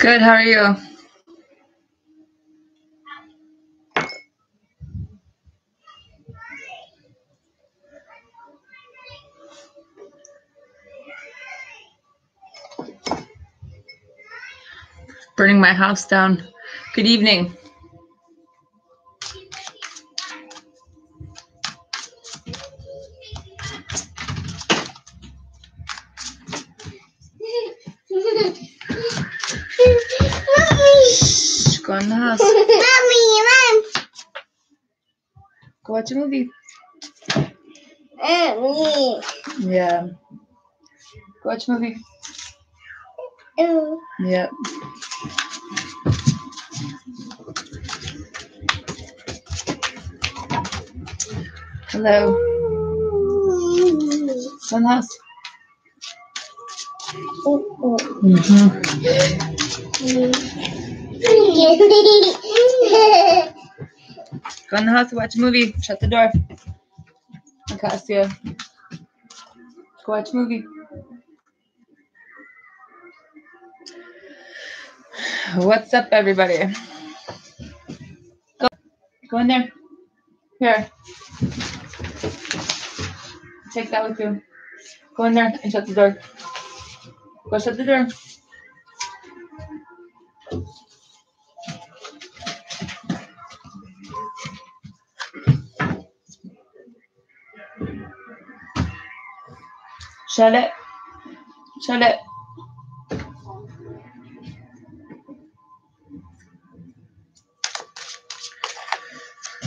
Good, how are you? Burning my house down. Good evening. Shh, go in the house. Mommy, Mom. Go watch a movie. Mommy. Yeah. Go watch a movie. Oh. Yep. Hello. Go in the house. Go in the house to watch a movie. Shut the door. Acacia. Go watch a movie. What's up, everybody? Go in there. Here. Take that with you. Go in there and shut the door. Go shut the door. Shut it. Shut it.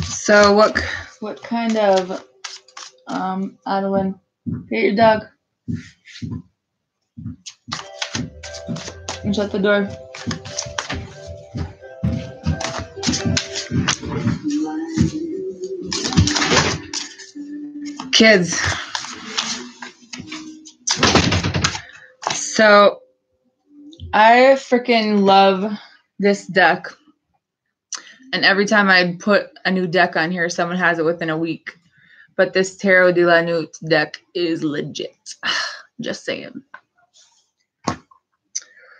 So what kind of Adeline, get your dog and shut the door. Kids. So I freaking love this deck. And every time I put a new deck on here, someone has it within a week. But this Tarot de la Nuit deck is legit. Just saying.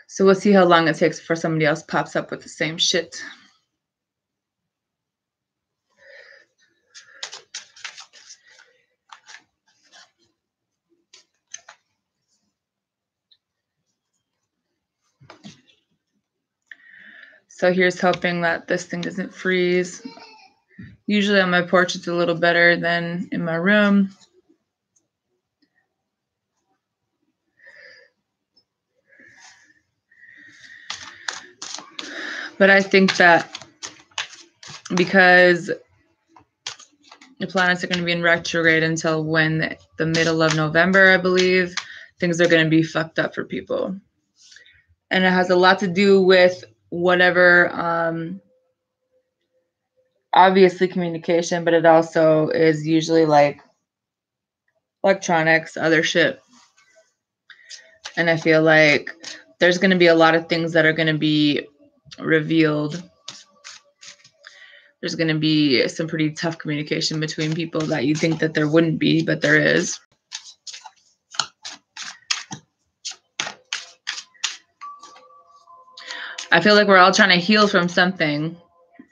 So we'll see how long it takes before somebody else pops up with the same shit. So here's hoping that this thing doesn't freeze. Usually on my porch it's a little better than in my room. But I think that because the planets are going to be in retrograde until when? The middle of November, I believe. Things are going to be fucked up for people. And it has a lot to do with whatever, obviously communication, but it also is usually like electronics, other shit. And I feel like there's going to be a lot of things that are going to be revealed. There's going to be some pretty tough communication between people that you think that there wouldn't be, but there is. I feel like we're all trying to heal from something.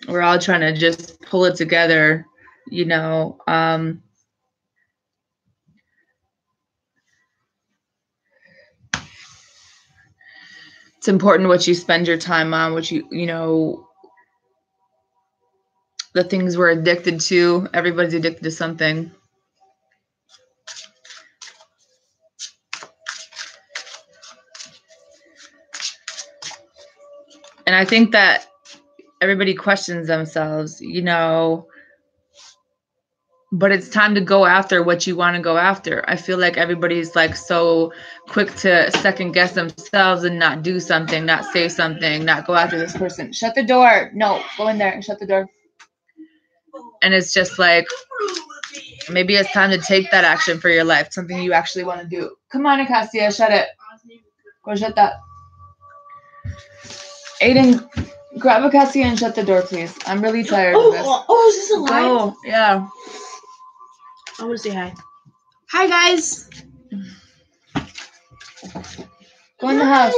We're all trying to just pull it together, you know. It's important what you spend your time on, what you know, the things we're addicted to. Everybody's addicted to something. And I think that everybody questions themselves, you know, but it's time to go after what you want to go after. I feel like everybody's like so quick to second guess themselves and not do something, not say something, not go after this person. Shut the door. No, go in there and shut the door. And it's just like, maybe it's time to take that action for your life, something you actually want to do. Come on, Acacia, shut it. Go shut that. Aiden, grab Acacia and shut the door, please. I'm really tired of this. Oh, is this a live? Oh, yeah. I want to say hi. Hi, guys. Go in the house.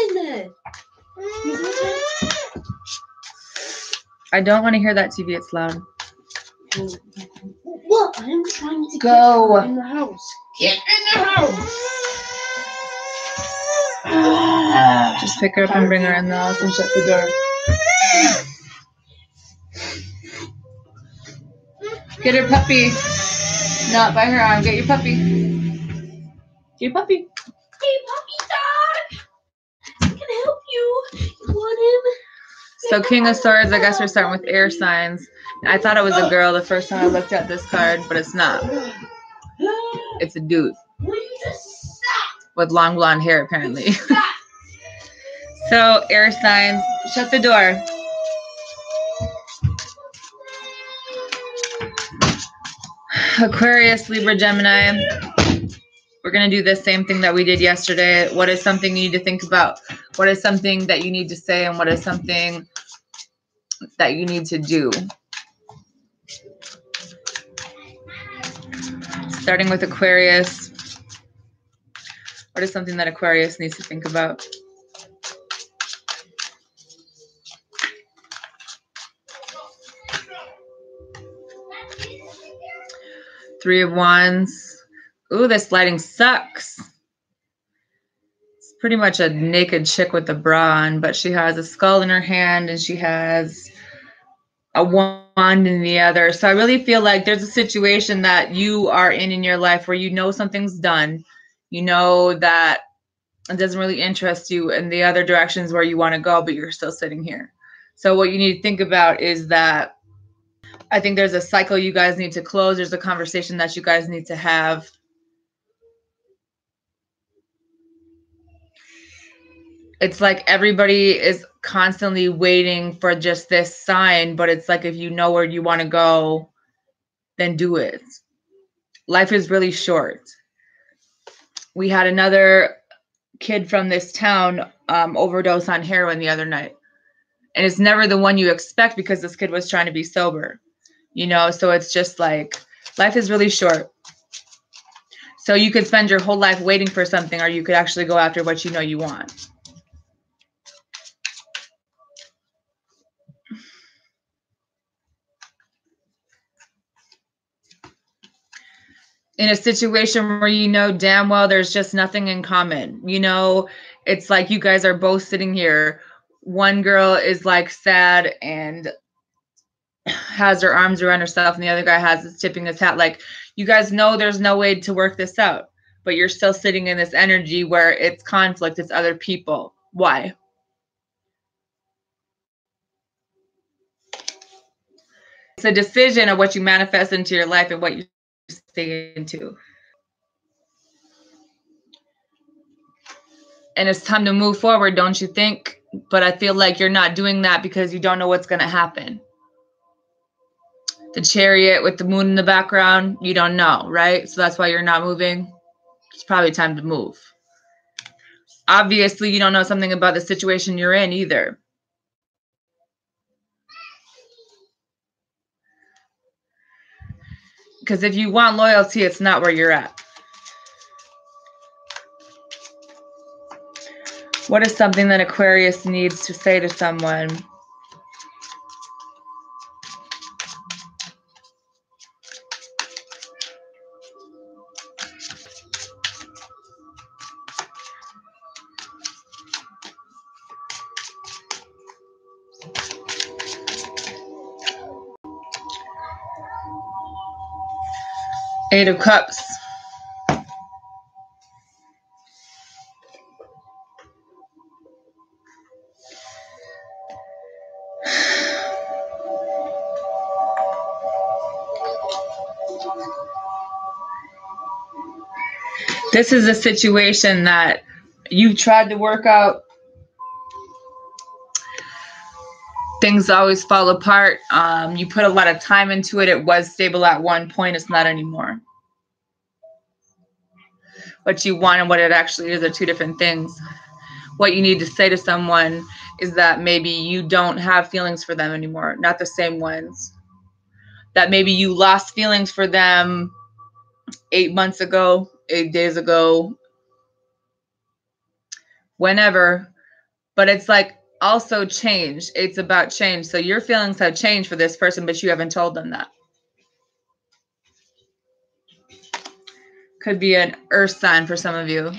I don't want to hear that TV. It's loud. Look, I'm trying to Go in the house. Get in the house. Just pick her up and bring her in the house and shut the door. Get her puppy. Not by her arm. Get your puppy. Get your puppy. Hey, puppy dog. I can help you. You want him? So King of Swords, I guess we're starting with air signs. I thought it was a girl the first time I looked at this card, but it's not. It's a dude with long blonde hair, apparently. So air signs, shut the door. Aquarius, Libra, Gemini. We're going to do the same thing that we did yesterday. What is something you need to think about? What is something that you need to say? And what is something that you need to do? Starting with Aquarius. What is something that Aquarius needs to think about? Three of Wands. Ooh, this lighting sucks. It's pretty much a naked chick with a bra on, but she has a skull in her hand and she has a wand in the other. So I really feel like there's a situation that you are in your life where you know something's done. You know that it doesn't really interest you in the other directions where you want to go, but you're still sitting here. So what you need to think about is that I think there's a cycle you guys need to close. There's a conversation that you guys need to have. It's like everybody is constantly waiting for just this sign, but it's like if you know where you want to go, then do it. Life is really short. We had another kid from this town overdose on heroin the other night. And it's never the one you expect because this kid was trying to be sober. You know, so it's just like life is really short. So you could spend your whole life waiting for something, or you could actually go after what you know you want. In a situation where you know damn well there's just nothing in common. You know, it's like you guys are both sitting here. One girl is like sad and has her arms around herself, and the other guy is tipping his hat. Like, you guys know there's no way to work this out, but you're still sitting in this energy where it's conflict, it's other people. Why? It's a decision of what you manifest into your life and what you stay into. And it's time to move forward, don't you think? But I feel like you're not doing that because you don't know what's going to happen. The Chariot with the moon in the background, you don't know, right? So that's why you're not moving. It's probably time to move. Obviously, you don't know something about the situation you're in either. Because if you want loyalty, it's not where you're at. What is something that Aquarius needs to say to someone? Eight of Cups. This is a situation that you've tried to work out. Things always fall apart. You put a lot of time into it. It was stable at one point. It's not anymore. What you want and what it actually is are two different things. What you need to say to someone is that maybe you don't have feelings for them anymore, not the same ones. That maybe you lost feelings for them 8 months ago, 8 days ago, whenever. But it's like also change. It's about change. So your feelings have changed for this person, but you haven't told them that. Could be an earth sign for some of you.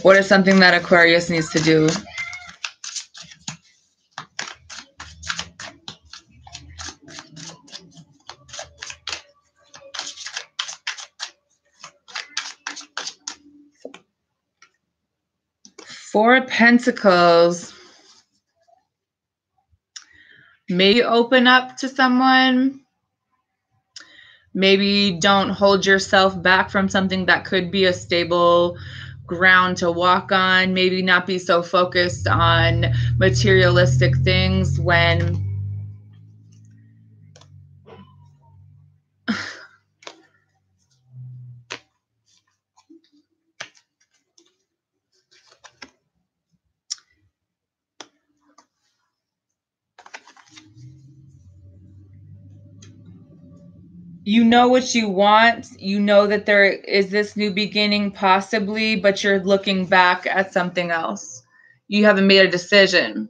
What is something that Aquarius needs to do? Four of Pentacles. Maybe open up to someone. Maybe don't hold yourself back from something that could be a stable ground to walk on. Maybe not be so focused on materialistic things when you know what you want. You know that there is this new beginning possibly, but you're looking back at something else. You haven't made a decision.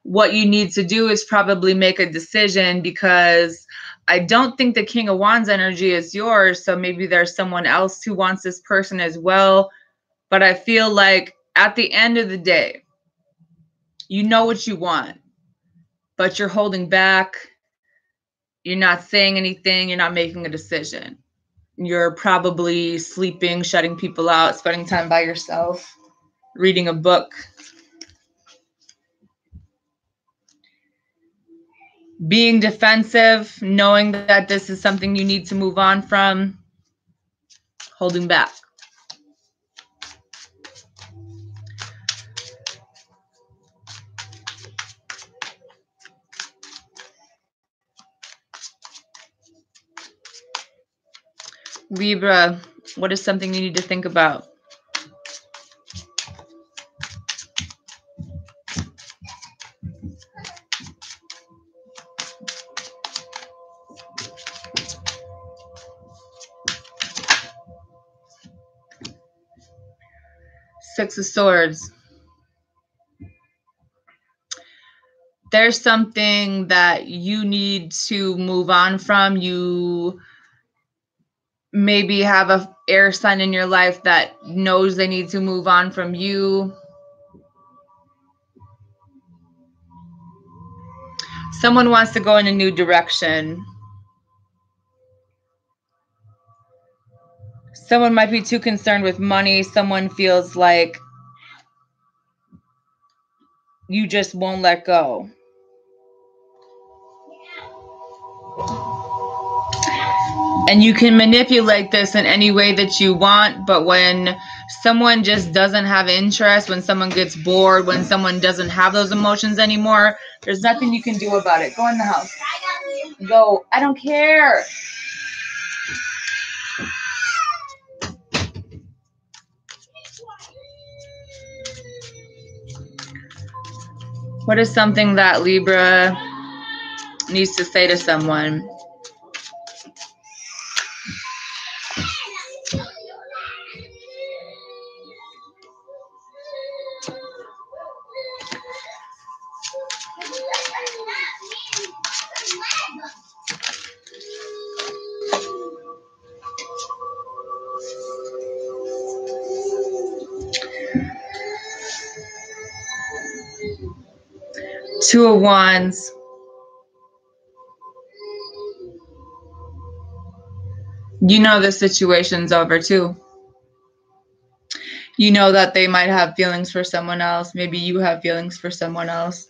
What you need to do is probably make a decision, because I don't think the King of Wands energy is yours. So maybe there's someone else who wants this person as well. But I feel like at the end of the day, you know what you want, but you're holding back. You're not saying anything. You're not making a decision. You're probably sleeping, shutting people out, spending time by yourself, reading a book. Being defensive, knowing that this is something you need to move on from, holding back. Libra, what is something you need to think about? Six of Swords. There's something that you need to move on from. You maybe have an air sign in your life that knows they need to move on from you. Someone wants to go in a new direction. Someone might be too concerned with money. Someone feels like you just won't let go. And you can manipulate this in any way that you want, but when someone just doesn't have interest, when someone gets bored, when someone doesn't have those emotions anymore, there's nothing you can do about it. Go in the house. Go. I don't care. What is something that Libra needs to say to someone? Two of Wands. You know the situation's over too. You know that they might have feelings for someone else. Maybe you have feelings for someone else.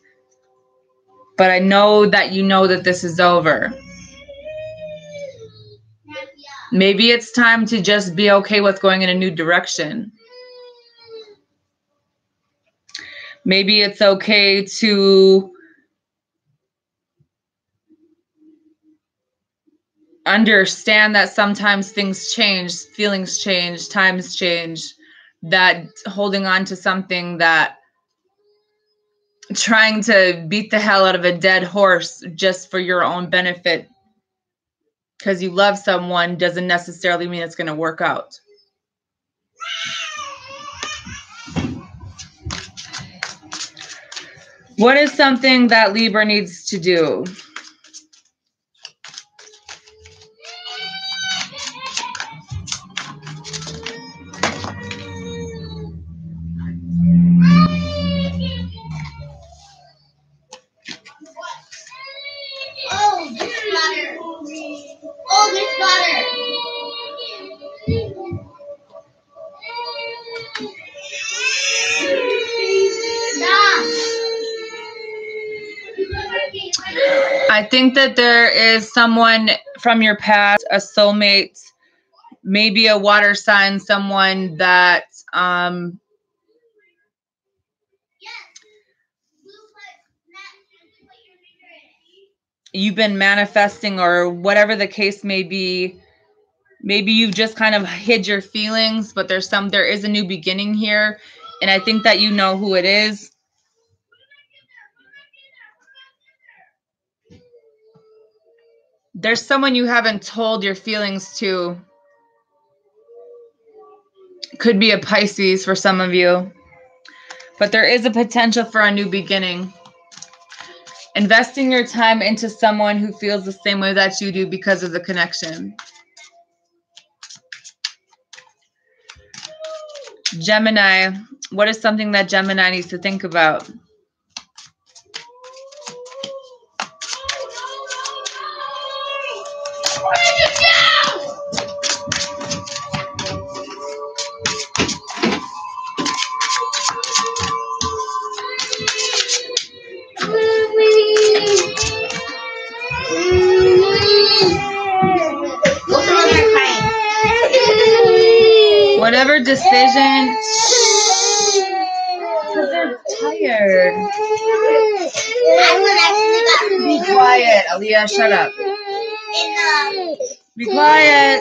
But I know that this is over. Maybe it's time to just be okay with going in a new direction. Maybe it's okay to understand that sometimes things change, feelings change, times change, that holding on to something, that trying to beat the hell out of a dead horse just for your own benefit because you love someone doesn't necessarily mean it's going to work out. What is something that Libra needs to do? Oh, this water. Oh, this water. I think that there is someone from your past, a soulmate, maybe a water sign, someone that you've been manifesting, or whatever the case may be. Maybe you've just kind of hid your feelings, but there is a new beginning here. And I think that you know who it is. There's someone you haven't told your feelings to. Could be a Pisces for some of you. But there is a potential for a new beginning. Investing your time into someone who feels the same way that you do because of the connection. Gemini, what is something that Gemini needs to think about? Whatever decision, because they're tired. Be quiet, Aaliyah, shut up. Be quiet.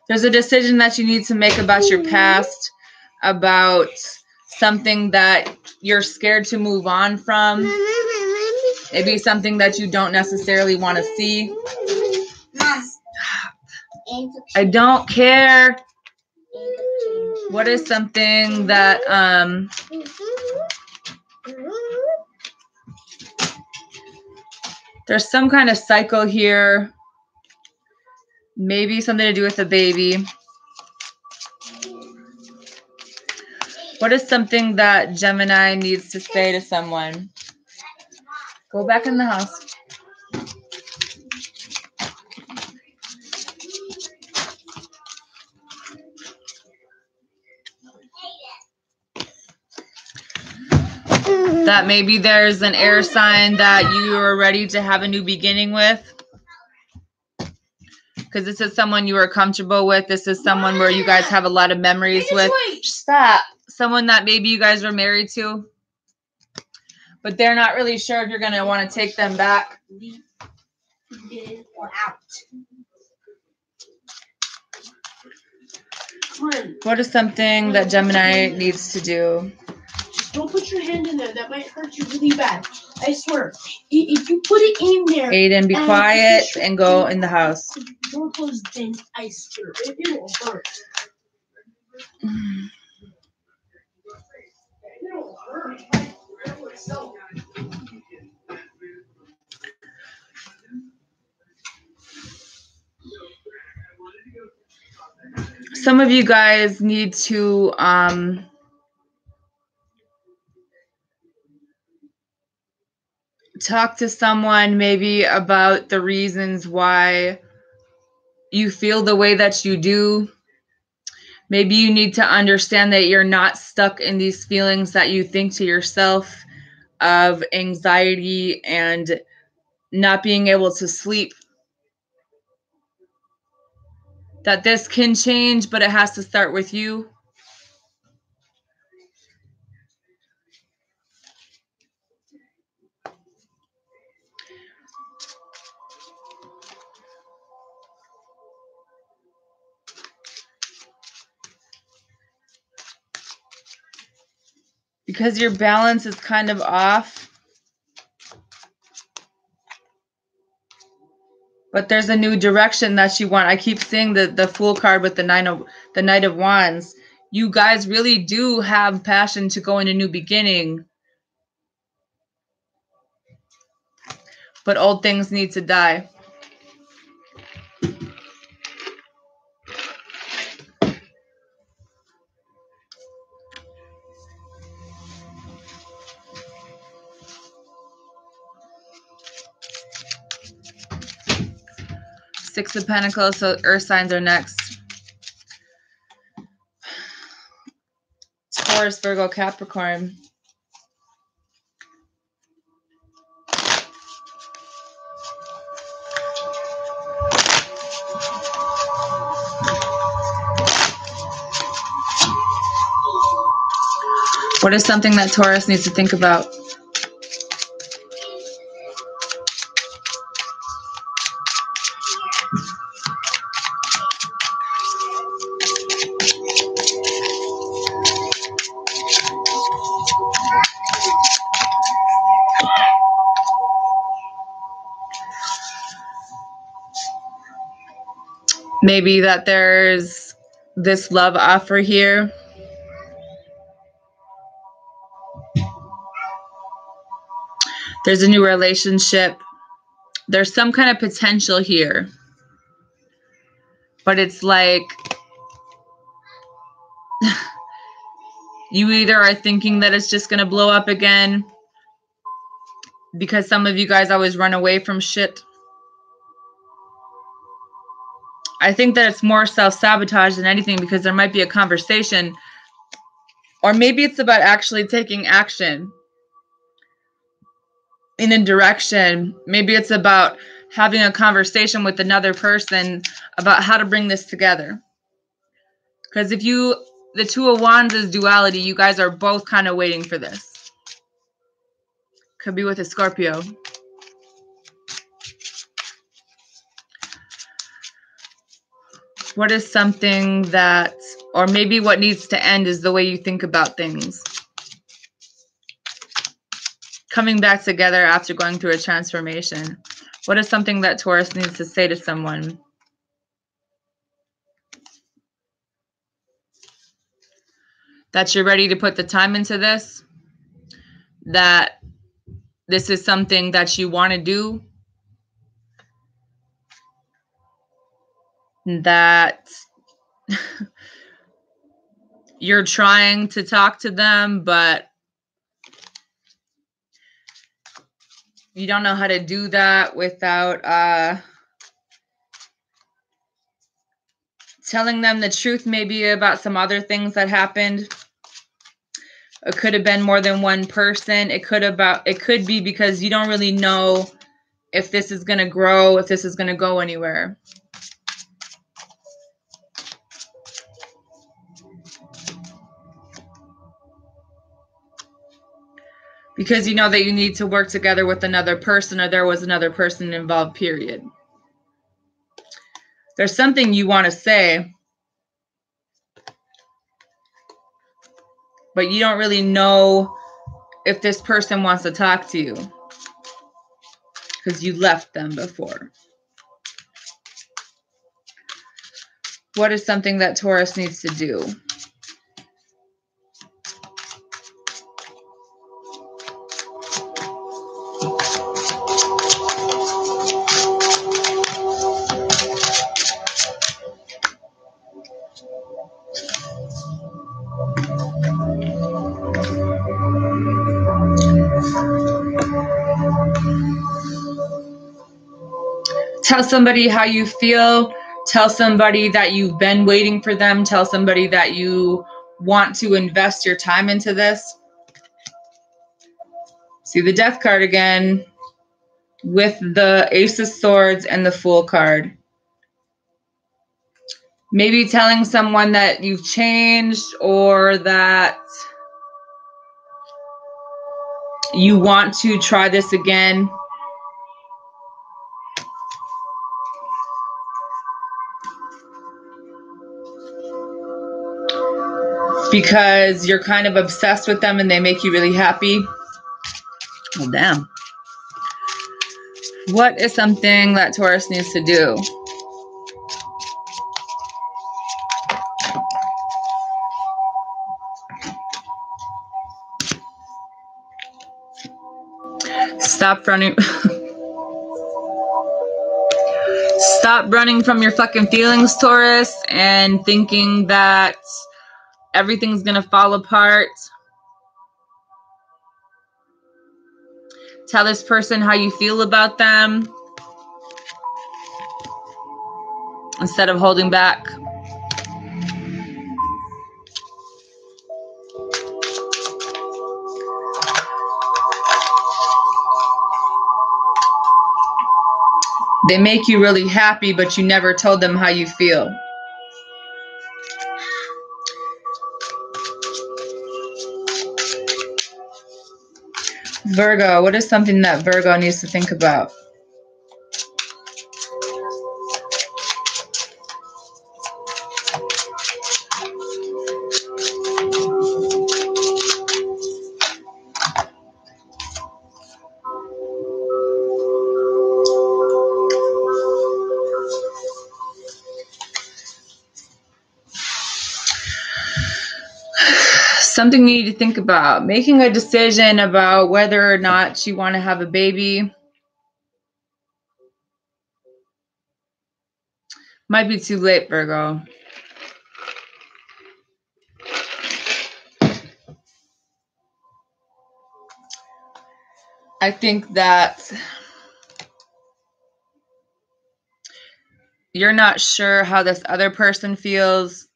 There's a decision that you need to make about your past, about something that you're scared to move on from. Maybe something that you don't necessarily want to see. Mom. I don't care. What is something that there's some kind of cycle here. Maybe something to do with a baby. What is something that Gemini needs to say to someone? Go back in the house. That maybe there's an air sign that you are ready to have a new beginning with. Because this is someone you are comfortable with. This is someone where you guys have a lot of memories with. Stop. Someone that maybe you guys were married to. But they're not really sure if you're going to want to take them back. Or out. What is something that Gemini needs to do? Just don't put your hand in there. That might hurt you really bad. I swear. If you put it in there. Aiden, be quiet and go in the house. Door closed, then I swear it will hurt. It'll hurt. Some of you guys need to talk to someone maybe about the reasons why you feel the way that you do. Maybe you need to understand that you're not stuck in these feelings that you think to yourself of anxiety and not being able to sleep. That this can change, but it has to start with you. Because your balance is kind of off. But there's a new direction that you want. I keep seeing the Fool card with the Knight of Wands. You guys really do have passion to go in a new beginning. But old things need to die. Six of Pentacles, so Earth signs are next. Taurus, Virgo, Capricorn. What is something that Taurus needs to think about? Maybe that there's this love offer here. There's a new relationship. There's some kind of potential here. But it's like you either are thinking that it's just going to blow up again because some of you guys always run away from shit. I think that it's more self-sabotage than anything because there might be a conversation. Or maybe it's about actually taking action in a direction. Maybe it's about having a conversation with another person about how to bring this together. Because if the Two of Wands is duality, you guys are both kind of waiting for this. Could be with a Scorpio. What is something that, or maybe what needs to end is the way you think about things. Coming back together after going through a transformation. What is something that Taurus needs to say to someone? That you're ready to put the time into this? That this is something that you want to do? That you're trying to talk to them, but you don't know how to do that without telling them the truth, maybe about some other things that happened. It could have been more than one person. It could be because you don't really know if this is going to grow, if this is going to go anywhere. Because you know that you need to work together with another person, or there was another person involved, period. There's something you want to say, but you don't really know if this person wants to talk to you because you left them before. What is something that Taurus needs to do? Tell somebody how you feel. Tell somebody that you've been waiting for them. Tell somebody that you want to invest your time into this. See the Death card again with the Ace of Swords and the Fool card. Maybe telling someone that you've changed or that you want to try this again. because you're kind of obsessed with them and they make you really happy. Well, damn. What is something that Taurus needs to do? Stop running. Stop running from your fucking feelings, Taurus, and thinking that everything's gonna fall apart. Tell this person how you feel about them instead of holding back. They make you really happy, but you never told them how you feel. Virgo, what is something that Virgo needs to think about? Something you need to think about. Making a decision about whether or not you want to have a baby. Might be too late, Virgo. I think that you're not sure how this other person feels.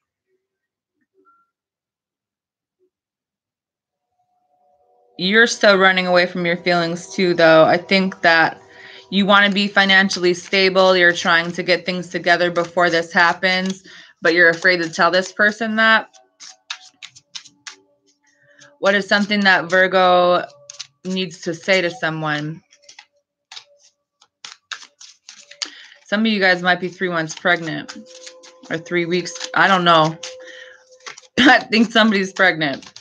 You're still running away from your feelings too, though. I think that you want to be financially stable. You're trying to get things together before this happens, but you're afraid to tell this person that. What is something that Virgo needs to say to someone? Some of you guys might be 3 months pregnant or 3 weeks. I don't know. I think somebody's pregnant.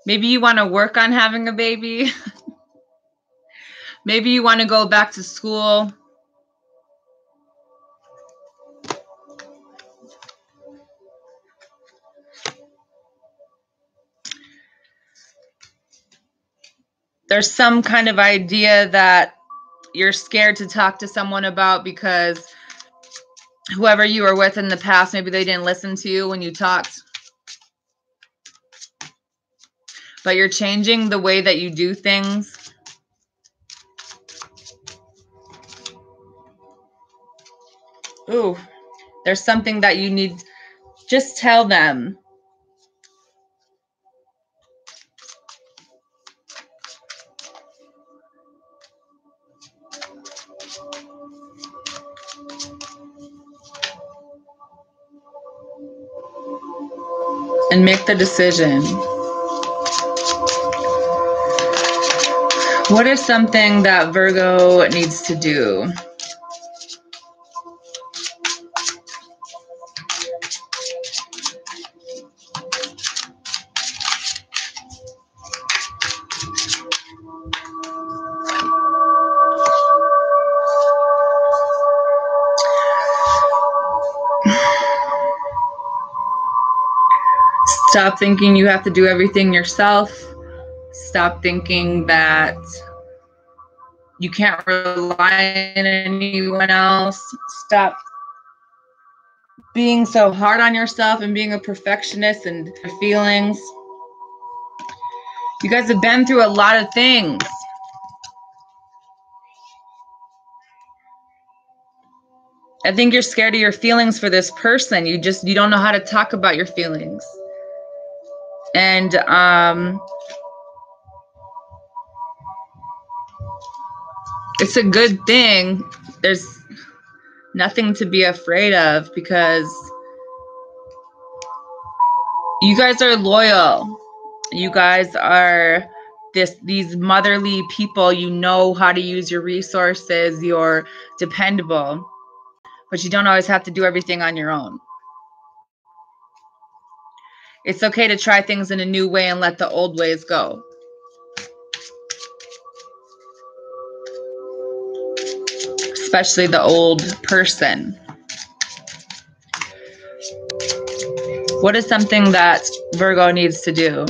Maybe you want to work on having a baby. Maybe you want to go back to school. There's some kind of idea that you're scared to talk to someone about because whoever you were with in the past, maybe they didn't listen to you when you talked. But you're changing the way that you do things. Ooh, there's something that you need. Just tell them. And make the decision. What is something that Virgo needs to do? Stop thinking you have to do everything yourself. Stop thinking that you can't rely on anyone else. Stop being so hard on yourself and being a perfectionist and your feelings. You guys have been through a lot of things. I think you're scared of your feelings for this person. You don't know how to talk about your feelings. And it's a good thing. There's nothing to be afraid of because you guys are loyal. You guys are these motherly people. You know how to use your resources. You're dependable. But you don't always have to do everything on your own. It's okay to try things in a new way and let the old ways go. Especially the old person. What is something that Virgo needs to do?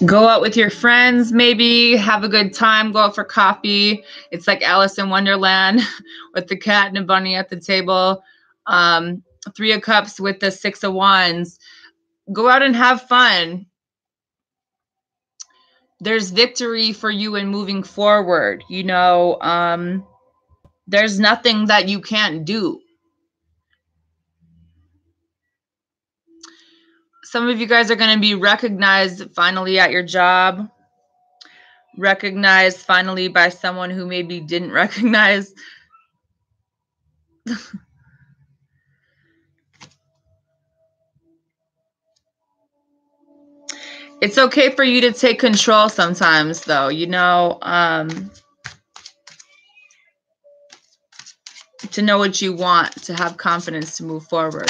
Go out with your friends, maybe have a good time, go out for coffee. It's like Alice in Wonderland with the cat and a bunny at the table. 3 of Cups with the 6 of Wands. Go out and have fun. There's victory for you in moving forward. You know, there's nothing that you can't do. Some of you guys are going to be recognized finally at your job. Recognized finally by someone who maybe didn't recognize. It's okay for you to take control sometimes, though, you know, to know what you want, to have confidence to move forward.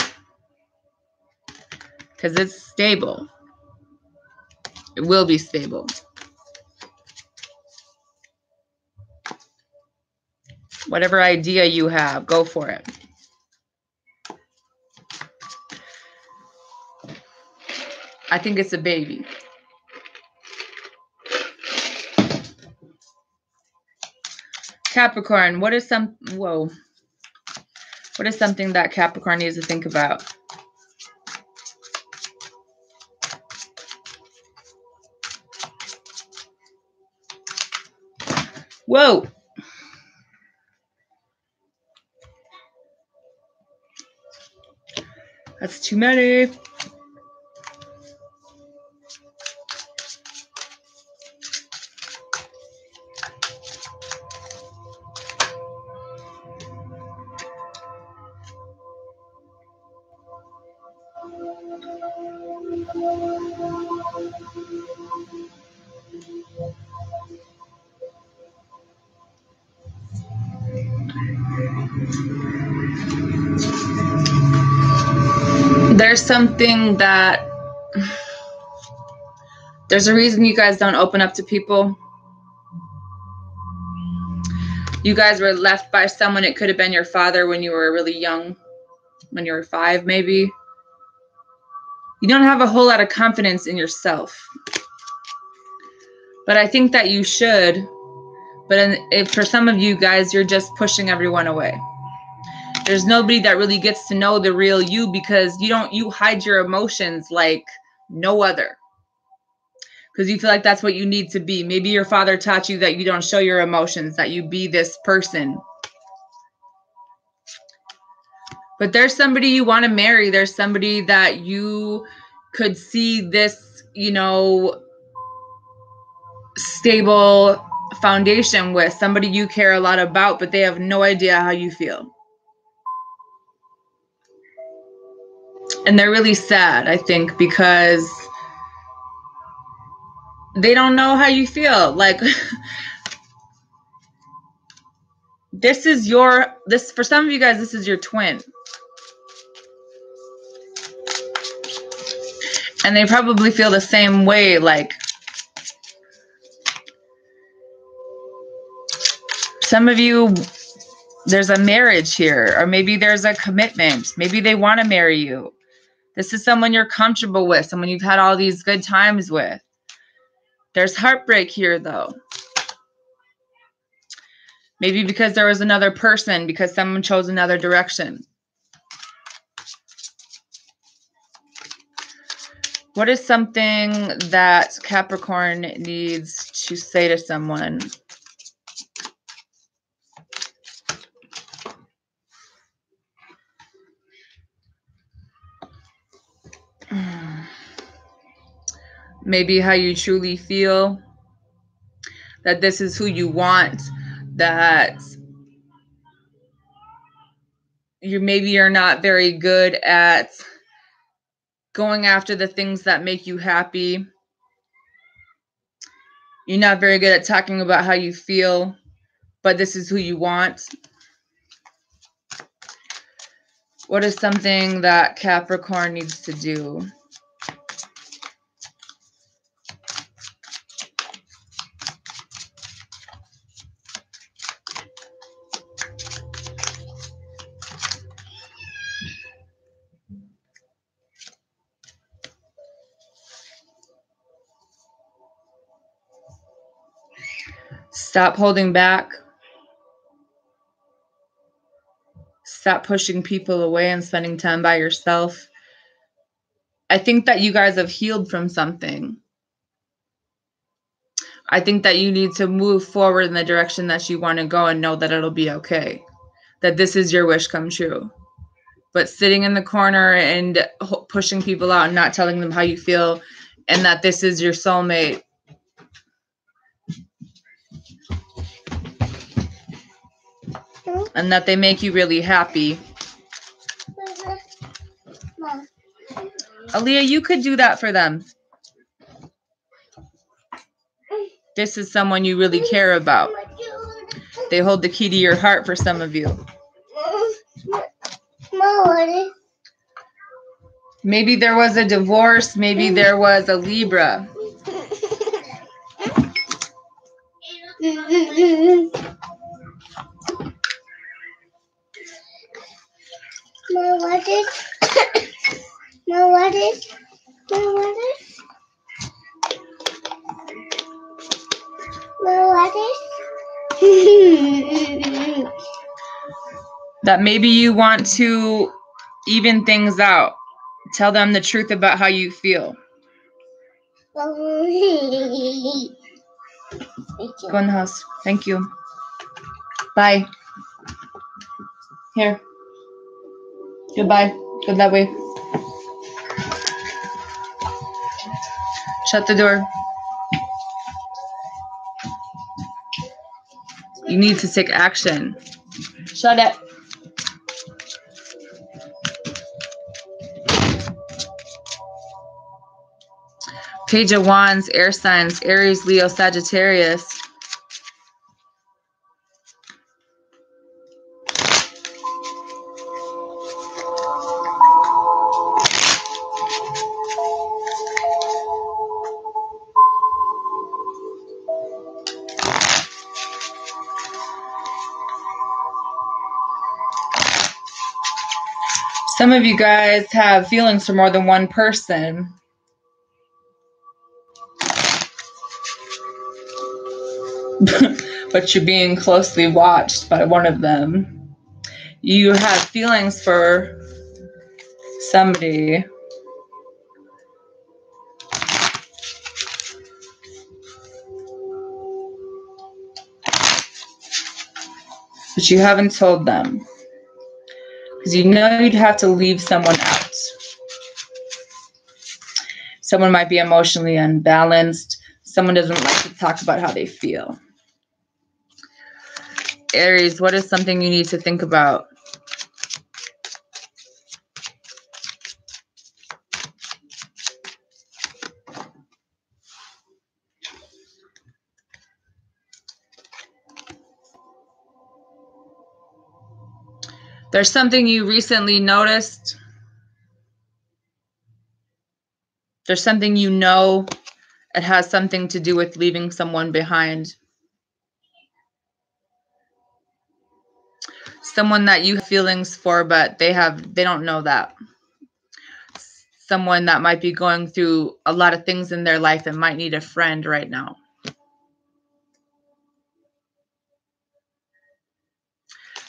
Because it's stable. It will be stable. Whatever idea you have, go for it. I think it's a baby. Capricorn, what is something that Capricorn needs to think about? Whoa. That's too many. There's something that, there's a reason you guys don't open up to people. You guys were left by someone. It could have been your father when you were really young, when you were 5 maybe. You don't have a whole lot of confidence in yourself. But I think that you should. But for some of you guys, you're just pushing everyone away. There's nobody that really gets to know the real you because you hide your emotions like no other. Because you feel like that's what you need to be. Maybe your father taught you that you don't show your emotions, that you be this person. But there's somebody you want to marry. There's somebody that you could see this, you know, stable foundation with. Somebody you care a lot about, but they have no idea how you feel. And they're really sad, I think, because they don't know how you feel. Like, for some of you guys, this is your twin. And they probably feel the same way, like, some of you, there's a marriage here, or maybe there's a commitment. Maybe they want to marry you. This is someone you're comfortable with, someone you've had all these good times with. There's heartbreak here, though. Maybe because there was another person, because someone chose another direction. What is something that Capricorn needs to say to someone? Maybe how you truly feel, that this is who you want, that you're not very good at going after the things that make you happy. You're not very good at talking about how you feel, but this is who you want. What is something that Capricorn needs to do? Stop holding back. Stop pushing people away and spending time by yourself. I think that you guys have healed from something. I think that you need to move forward in the direction that you want to go and know that it'll be okay. That this is your wish come true. But sitting in the corner and pushing people out and not telling them how you feel and that this is your soulmate. And that they make you really happy. Aaliyah, you could do that for them. This is someone you really care about. They hold the key to your heart for some of you. Maybe there was a divorce. Maybe there was a Libra. That maybe you want to even things out. Tell them the truth about how you feel. Go in the house. Thank you. Bye. Here. Goodbye. Go that way. Shut the door. You need to take action. Shut it. Page of Wands, air signs, Aries, Leo, Sagittarius. Some of you guys have feelings for more than one person. But you're being closely watched by one of them. You have feelings for somebody. But you haven't told them. Because you know you'd have to leave someone out. Someone might be emotionally unbalanced. Someone doesn't like to talk about how they feel. Aries, what is something you need to think about? There's something you recently noticed. There's something you know it has something to do with leaving someone behind. Someone that you have feelings for, but they don't know that. Someone that might be going through a lot of things in their life and might need a friend right now.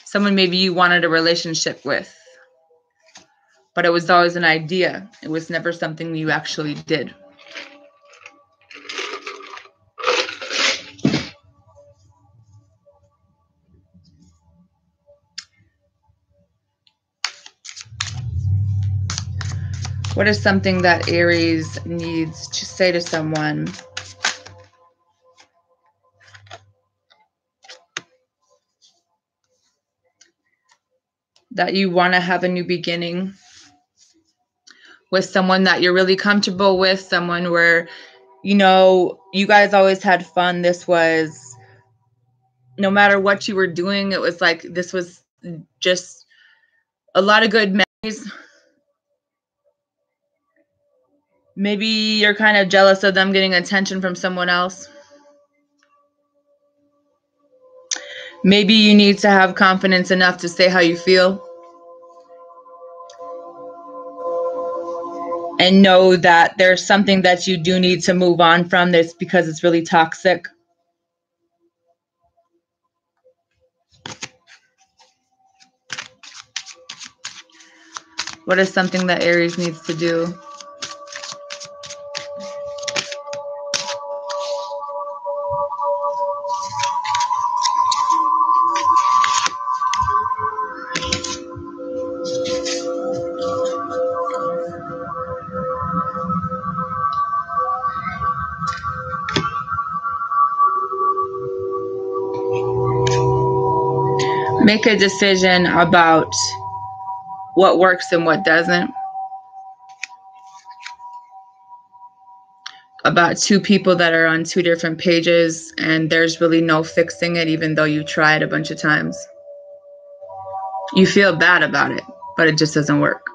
Someone maybe you wanted a relationship with, but it was always an idea. It was never something you actually did. What is something that Aries needs to say to someone? that you want to have a new beginning with someone that you're really comfortable with, someone where, you know, you guys always had fun. This was, no matter what you were doing, it was like, this was just a lot of good memories. Maybe you're kind of jealous of them getting attention from someone else. Maybe you need to have confidence enough to say how you feel. And know that there's something that you do need to move on from this because it's really toxic. What is something that Aries needs to do? Make a decision about what works and what doesn't. About two people that are on two different pages and there's really no fixing it, even though you tried a bunch of times. You feel bad about it, but it just doesn't work.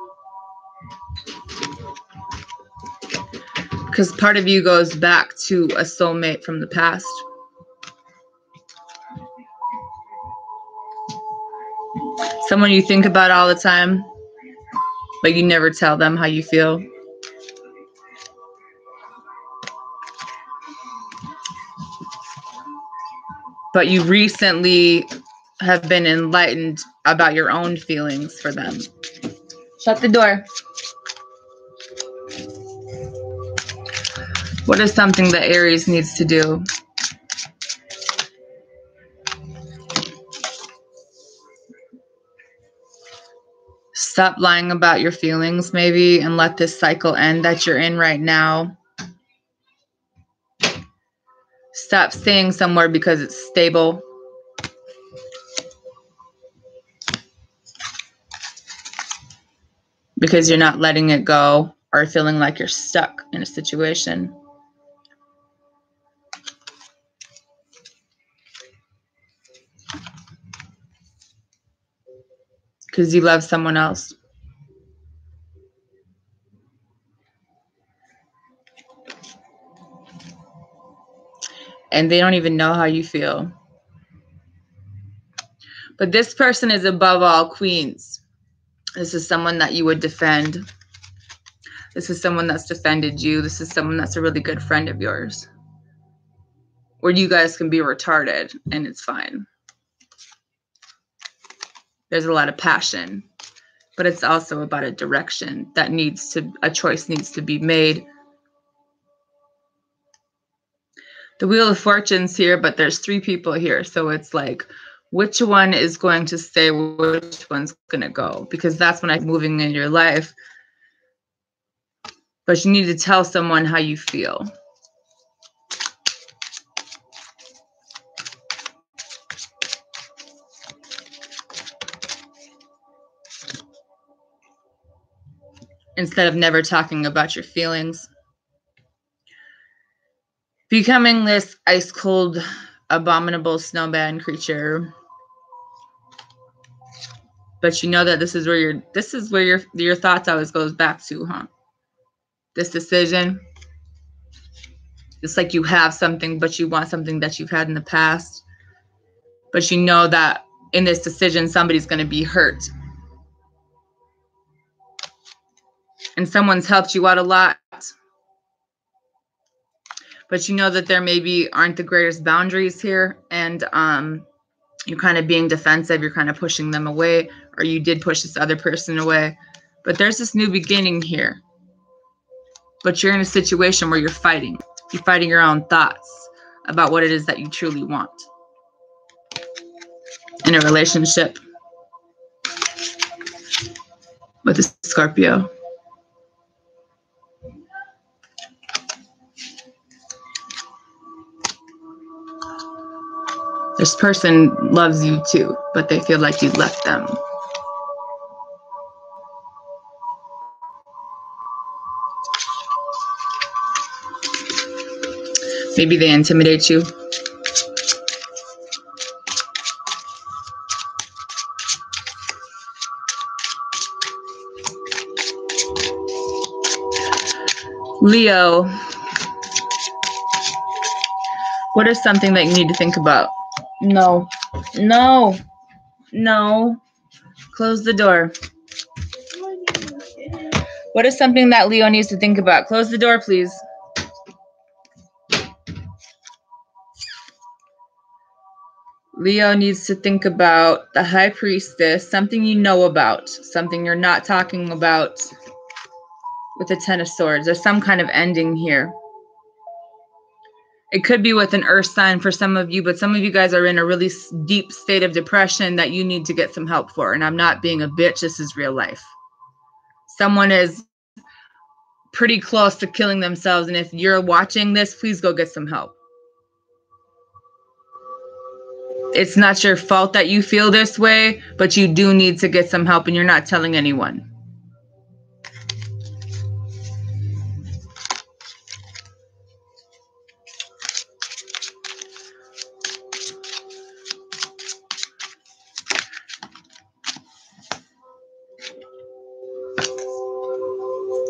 Because part of you goes back to a soulmate from the past. Someone you think about all the time, but you never tell them how you feel. But you recently have been enlightened about your own feelings for them. Shut the door. What is something that Aries needs to do? Stop lying about your feelings, maybe, and let this cycle end that you're in right now. Stop staying somewhere because it's stable. Because you're not letting it go or feeling like you're stuck in a situation. Because you love someone else. And they don't even know how you feel. But this person is above all queens. This is someone that you would defend. This is someone that's defended you. This is someone that's a really good friend of yours. Where you guys can be retarded and it's fine. There's a lot of passion. But it's also about a direction that a choice needs to be made. The Wheel of Fortune's here, but there's 3 people here. So it's like, which one is going to stay? Which one's going to go? Because that's when I'm moving in your life. But you need to tell someone how you feel. Instead of never talking about your feelings. Becoming this ice cold, abominable snowman creature. But you know that this is where your thoughts always goes back to, huh? This decision. It's like you have something, but you want something that you've had in the past. But you know that in this decision, somebody's going to be hurt. And someone's helped you out a lot. But you know that there maybe aren't the greatest boundaries here. And you're kind of being defensive. You're kind of pushing them away. Or you did push this other person away. But there's this new beginning here. But you're in a situation where you're fighting. You're fighting your own thoughts about what it is that you truly want in a relationship with a Scorpio. This person loves you too, but they feel like you left them. Maybe they intimidate you. Leo, what is something that you need to think about? No, no, no. Close the door. What is something that Leo needs to think about? Close the door, please. Leo needs to think about the High Priestess, something you know about, something you're not talking about with the Ten of Swords. There's some kind of ending here. It could be with an earth sign for some of you, but some of you guys are in a really deep state of depression that you need to get some help for. And I'm not being a bitch. This is real life. Someone is pretty close to killing themselves. And if you're watching this, please go get some help. It's not your fault that you feel this way, but you do need to get some help and you're not telling anyone.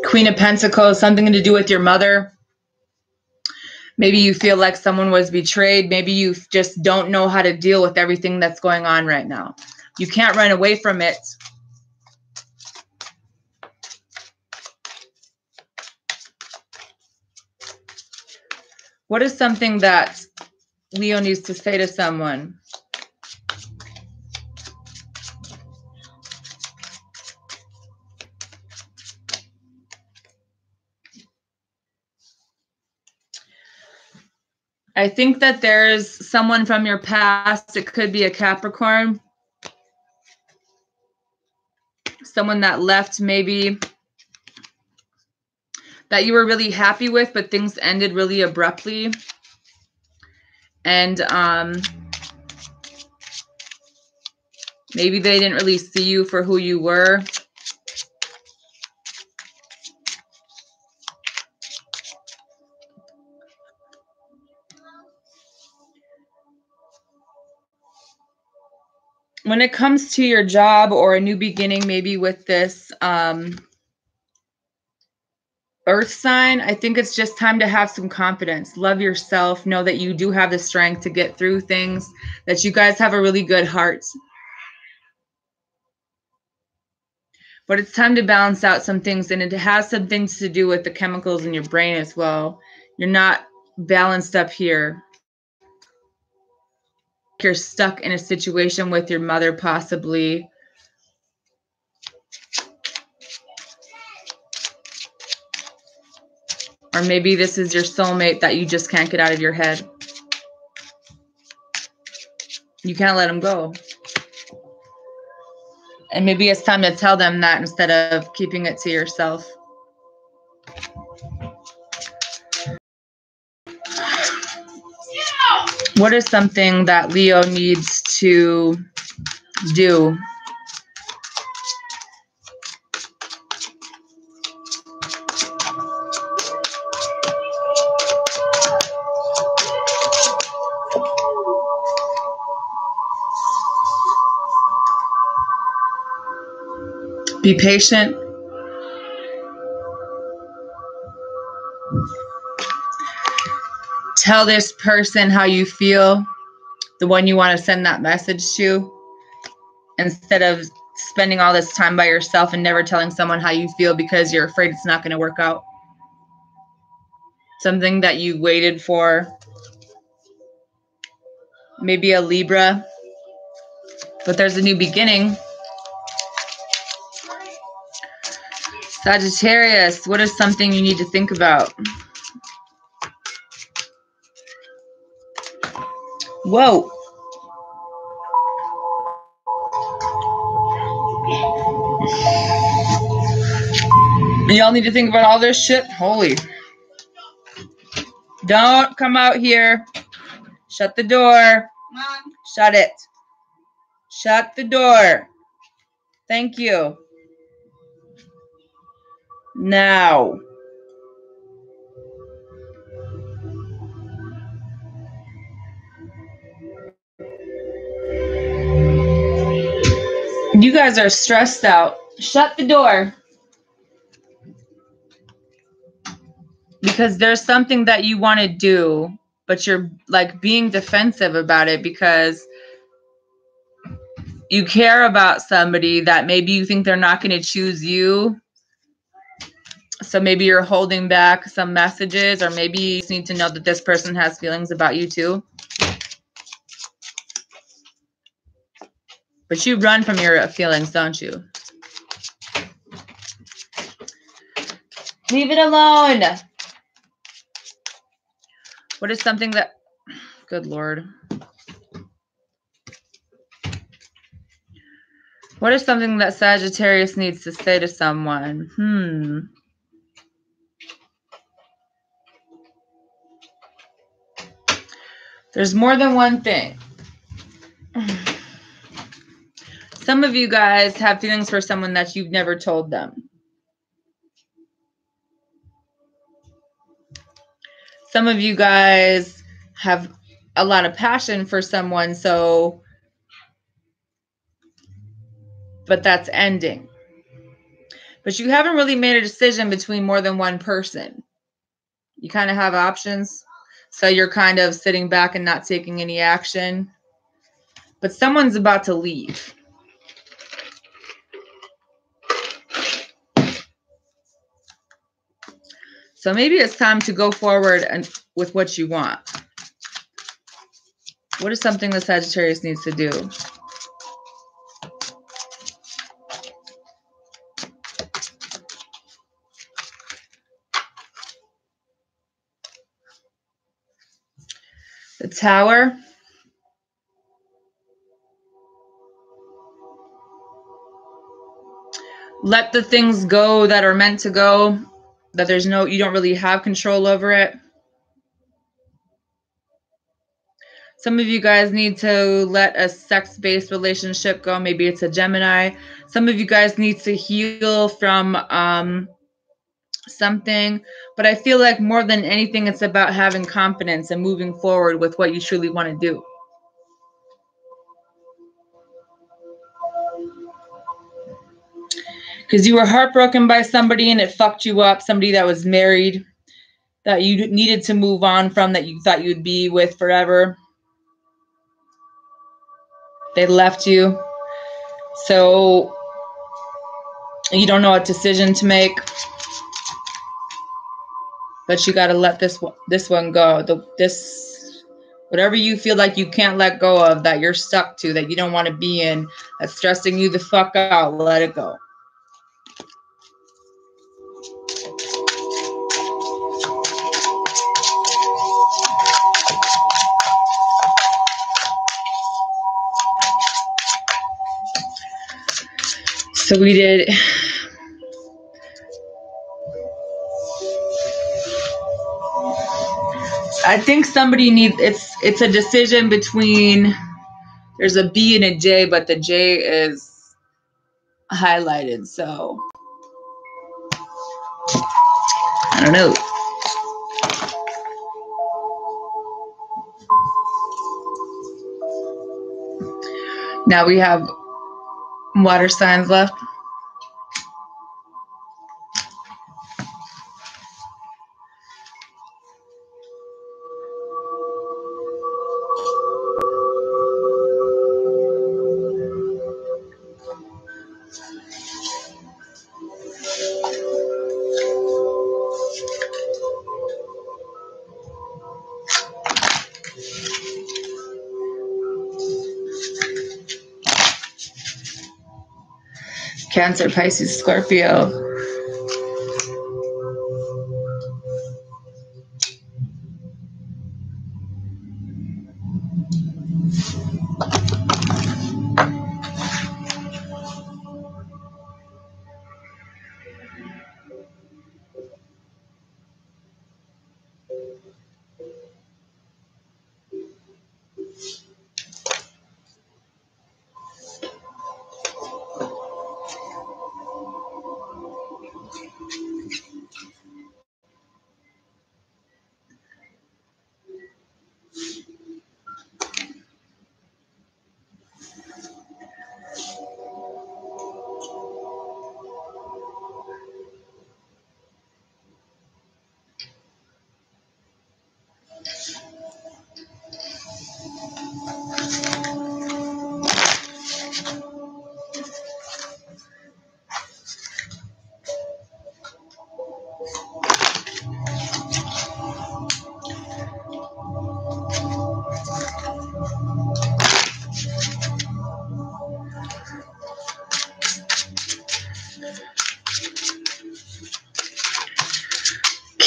Queen of Pentacles, something to do with your mother. Maybe you feel like someone was betrayed. Maybe you just don't know how to deal with everything that's going on right now. You can't run away from it. What is something that Leo needs to say to someone? I think that there's someone from your past. It could be a Capricorn. Someone that left maybe that you were really happy with, but things ended really abruptly. And maybe they didn't really see you for who you were. When it comes to your job or a new beginning, maybe with this earth sign, I think it's just time to have some confidence. Love yourself. Know that you do have the strength to get through things, that you guys have a really good heart. But it's time to balance out some things, and it has some things to do with the chemicals in your brain as well. You're not balanced up here. You're stuck in a situation with your mother, possibly. Or maybe this is your soulmate that you just can't get out of your head. You can't let them go. And maybe it's time to tell them that instead of keeping it to yourself. What is something that Leo needs to do? Be patient. Tell this person how you feel, the one you want to send that message to, instead of spending all this time by yourself and never telling someone how you feel because you're afraid it's not going to work out. Something that you waited for. Maybe a Libra. But there's a new beginning. Sagittarius, what is something you need to think about? Whoa. Y'all need to think about all this shit? Holy. Don't come out here. Shut the door. Mom. Shut it. Shut the door. Thank you. Now. You guys are stressed out. Shut the door. Because there's something that you want to do, but you're like being defensive about it because you care about somebody that maybe you think they're not going to choose you. So maybe you're holding back some messages, or maybe you just need to know that this person has feelings about you too. But you run from your feelings, don't you? Leave it alone. What is something that, good Lord. What is something that Sagittarius needs to say to someone? There's more than one thing. Some of you guys have feelings for someone that you've never told them. Some of you guys have a lot of passion for someone, but that's ending. But you haven't really made a decision between more than one person. You kind of have options. So you're kind of sitting back and not taking any action. But someone's about to leave. So maybe it's time to go forward and with what you want. What is something that Sagittarius needs to do? The Tower. Let the things go that are meant to go, that you don't really have control over it. Some of you guys need to let a sex-based relationship go. Maybe it's a Gemini. Some of you guys need to heal from something. But I feel like more than anything, it's about having confidence and moving forward with what you truly want to do. Because you were heartbroken by somebody and it fucked you up. Somebody that was married, that you needed to move on from, that you thought you'd be with forever. They left you. So you don't know what decision to make. But you got to let this one go. Whatever you feel like you can't let go of, that you're stuck to, that you don't want to be in, that's stressing you the fuck out, let it go. So we did. I think somebody needs, it's a decision between, there's a B and a J, but the J is highlighted, so I don't know. Now we have water signs left. Cancer, Pisces, Scorpio.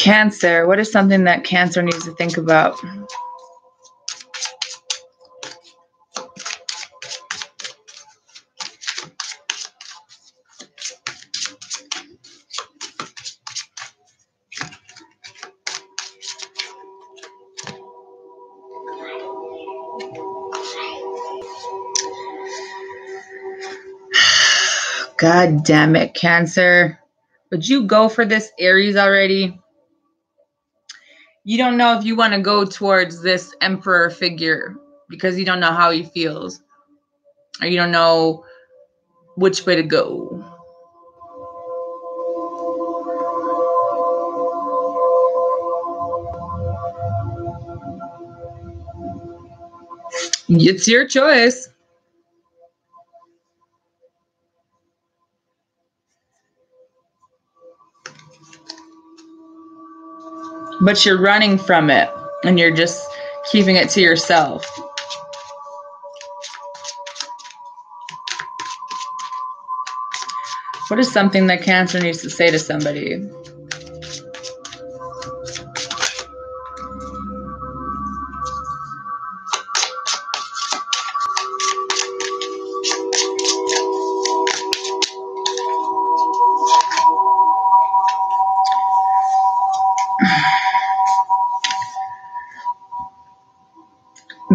Cancer. What is something that Cancer needs to think about? God damn it, Cancer. Would you go for this, Aries, already? You don't know if you want to go towards this Emperor figure because you don't know how he feels. Or you don't know which way to go. It's your choice. But you're running from it and you're just keeping it to yourself. What is something that Cancer needs to say to somebody?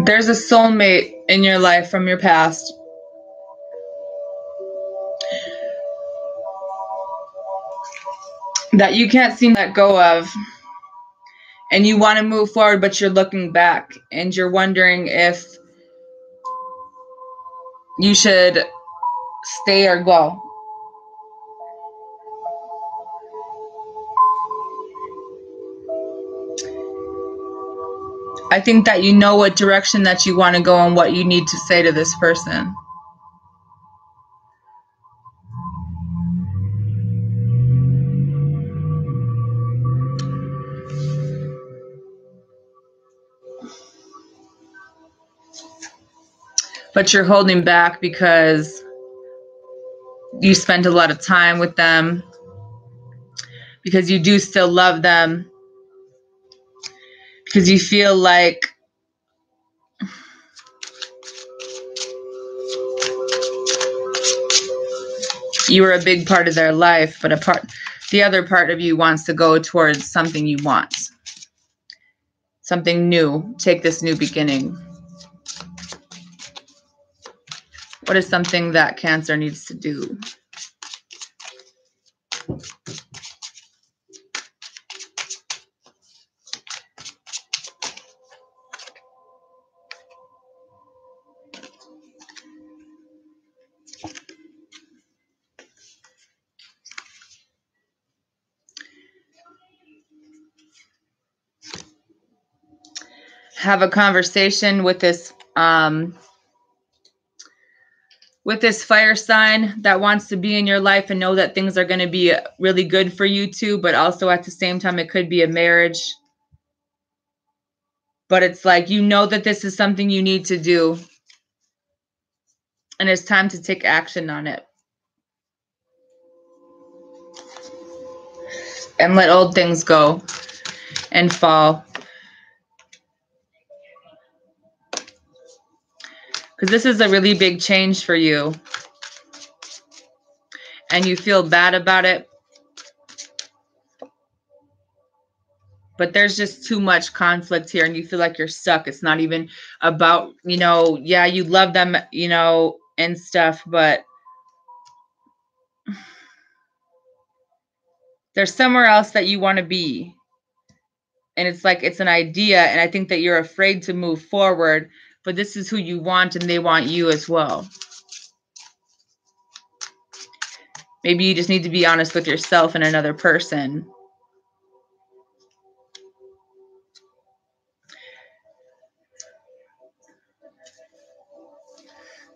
There's a soulmate in your life from your past. That you can't seem to let go of. And you want to move forward, but you're looking back. And you're wondering if you should stay or go. I think that you know what direction that you want to go and what you need to say to this person. But you're holding back because you spent a lot of time with them. Because you do still love them. Because you feel like you were a big part of their life, but the other part of you wants to go towards something you want. Something new. Take this new beginning. What is something that Cancer needs to do? Have a conversation with this fire sign that wants to be in your life and know that things are going to be really good for you too, but also at the same time it could be a marriage. But it's like, you know that this is something you need to do. And it's time to take action on it. And let old things go and fall. Because this is a really big change for you. And you feel bad about it. But there's just too much conflict here and you feel like you're stuck. It's not even about, yeah, you love them, and stuff, but there's somewhere else that you want to be. And it's like, it's an idea. And I think that you're afraid to move forward, but this is who you want and they want you as well. Maybe you just need to be honest with yourself and another person.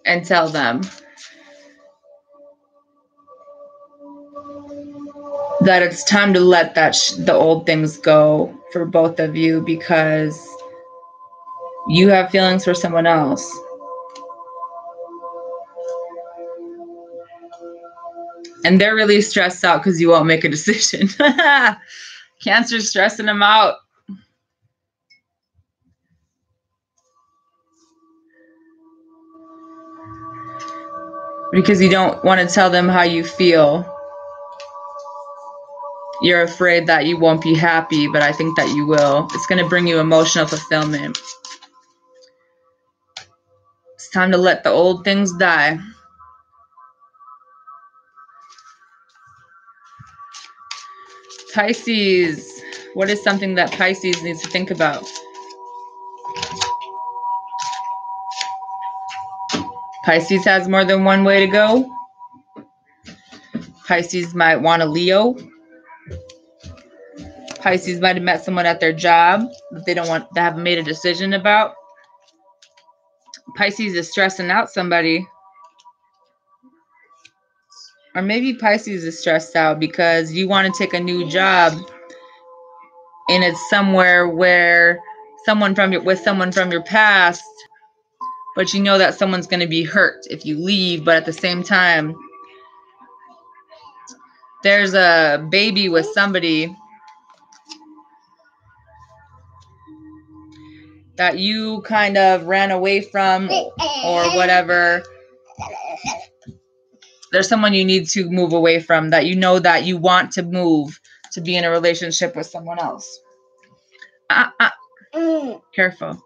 And tell them that it's time to let the old things go for both of you because you have feelings for someone else. And they're really stressed out because you won't make a decision. Cancer's stressing them out. Because you don't want to tell them how you feel. You're afraid that you won't be happy, but I think that you will. It's going to bring you emotional fulfillment. It's time to let the old things die. Pisces. What is something that Pisces needs to think about? Pisces has more than one way to go. Pisces might want a Leo. Pisces might have met someone at their job that they haven't made a decision about. Pisces is stressing out somebody. Or maybe Pisces is stressed out because you want to take a new job and it's somewhere where someone from your past, but you know that someone's going to be hurt if you leave, but at the same time, there's a baby with somebody that you kind of ran away from or whatever. There's someone you need to move away from that you know that you want to move to be in a relationship with someone else. Careful.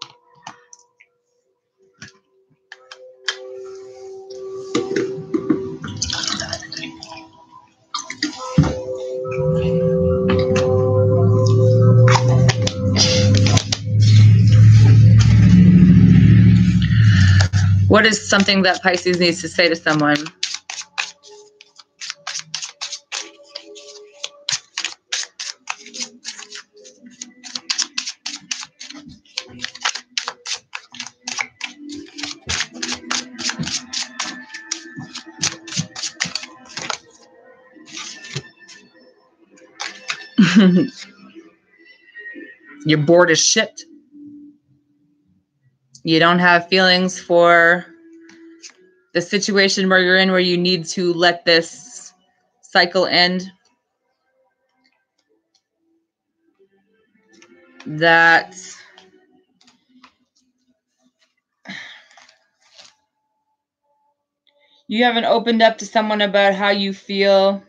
What is something that Pisces needs to say to someone? You're bored as shit. You don't have feelings for the situation where you're in, where you need to let this cycle end. That you haven't opened up to someone about how you feel.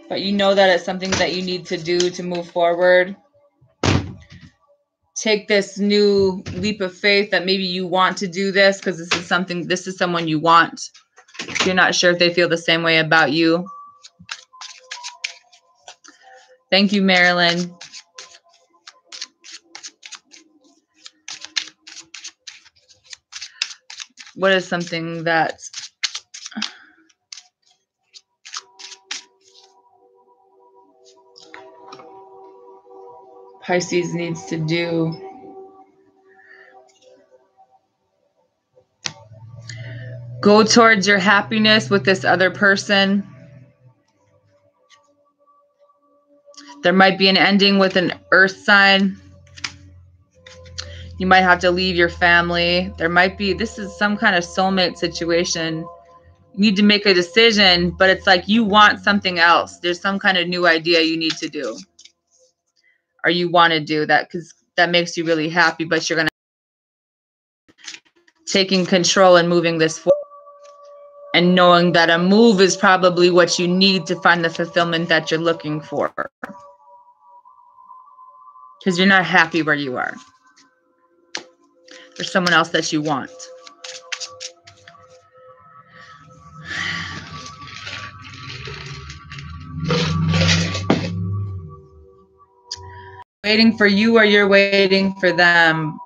But you know that it's something that you need to do to move forward. Take this new leap of faith that maybe you want to do this because this is someone you want. You're not sure if they feel the same way about you. Thank you, Marilyn. What is something that Pisces needs to do? Go towards your happiness with this other person. There might be an ending with an earth sign. You might have to leave your family. This is some kind of soulmate situation. You need to make a decision, but it's like you want something else. There's some kind of new idea you need to do. Or you want to do that because that makes you really happy, but you're going to taking control and moving this forward. And knowing that a move is probably what you need to find the fulfillment that you're looking for. Because you're not happy where you are. There's someone else that you want. Waiting for you or you're waiting for them.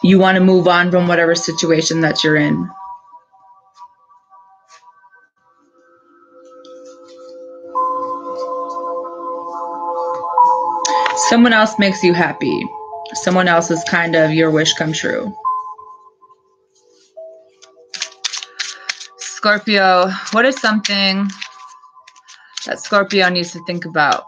You want to move on from whatever situation that you're in. Someone else makes you happy. Someone else is kind of your wish come true. Scorpio, what is something that Scorpio needs to think about?